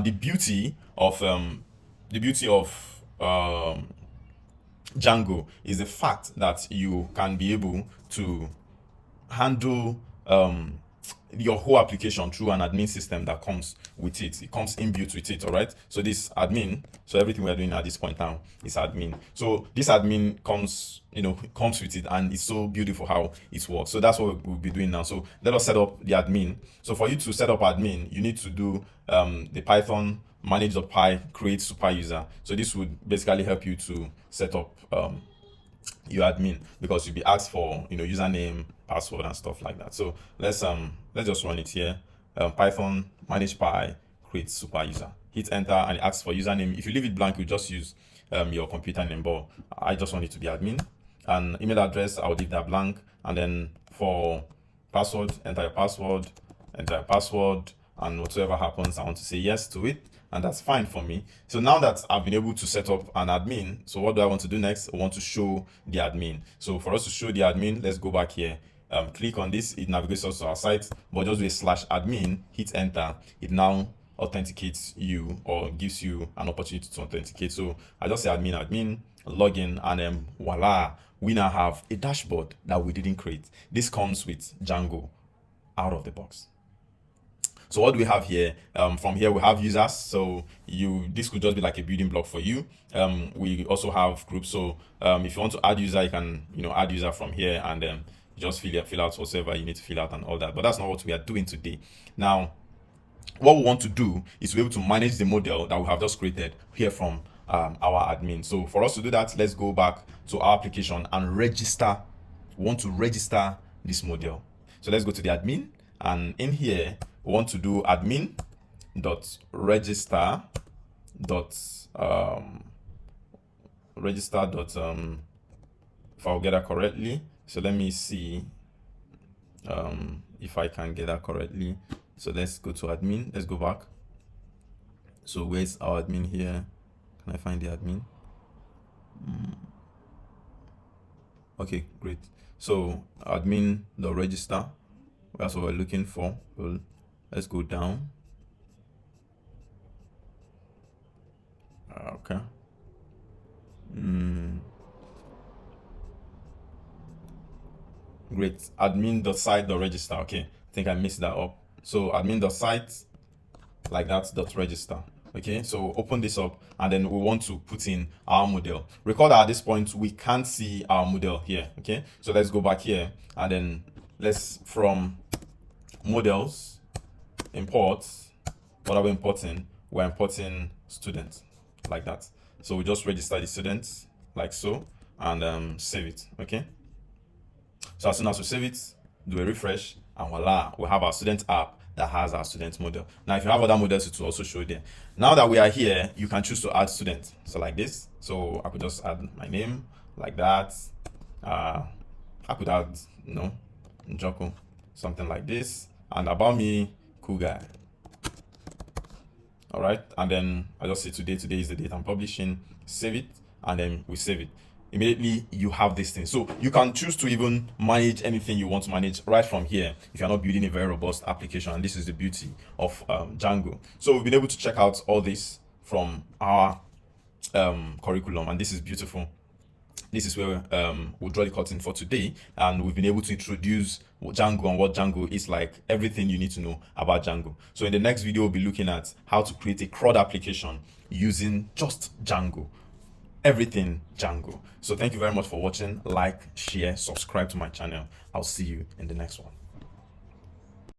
the beauty of Django is the fact that you can be able to handle your whole application through an admin system that comes with it. It comes inbuilt with it, all right? So this admin, so everything we're doing at this point now is admin. So this admin comes with it, and it's so beautiful how it works. So that's what we'll be doing now. So let us set up the admin. So for you to set up admin, you need to do the Python manage.py create super user. So this would basically help you to set up your admin, because you'll be asked for username, password, and stuff like that. So let's just run it here. Python manage py create super user. Hit enter and it asks for username. If you leave it blank, you just use your computer name, but I just want it to be admin. And email address, I'll leave that blank. And then for password, enter your password, and whatever happens, I want to say yes to it, and that's fine for me. So now that I've been able to set up an admin, so what do I want to do next? I want to show the admin. So for us to show the admin, let's go back here. Click on this, it navigates us to our site, but just do a /admin, hit enter. It now authenticates you, or gives you an opportunity to authenticate. So I just say admin, login, and voila, we now have a dashboard that we didn't create. This comes with Django out of the box. So what do we have here? From here we have users. So this could just be like a building block for you. We also have groups. So if you want to add user, you can add user from here, and just fill out whatever you need to fill out and all that. But that's not what we are doing today. Now, what we want to do is to be able to manage the model that we have just created here from our admin. So for us to do that, let's go back to our application and register. We want to register this model. So let's go to the admin, and in here we want to do admin dot register dot if I'll get that correctly. So let me see if I can get that correctly. So let's go to admin. Let's go back. So where's our admin here? Can I find the admin? Okay, great. So admin dot register, that's what we're looking for. Well, let's go down. Okay. Great. Admin.site.register. Okay, I think I messed that up. So admin.site, like that, .register. Okay, so open this up, and then we want to put in our model. Recall that at this point we can't see our model here. Okay, so let's go back here, and then let's, from models, import. What are we importing? We're importing students, like that. So we just register the students like so, and save it. Okay, so as soon as we save it, do a refresh, and voila, we have our student app that has our student model. Now, if you have other models, it will also show there. Now that we are here, you can choose to add students. So like this. So I could just add my name like that. I could add, Njoko, something like this. And about me, cool guy. All right. And then I just say today is the date I'm publishing. Save it, and then we save it. Immediately you have this thing. So you can choose to even manage anything you want to manage right from here if you're not building a very robust application. And this is the beauty of Django. So we've been able to check out all this from our curriculum, and this is beautiful. This is where we'll draw the curtain for today, and we've been able to introduce Django and what Django is like, everything you need to know about Django. So in the next video, we'll be looking at how to create a CRUD application using just Django. Everything Django. So thank you very much for watching. Like, share, subscribe to my channel. I'll see you in the next one.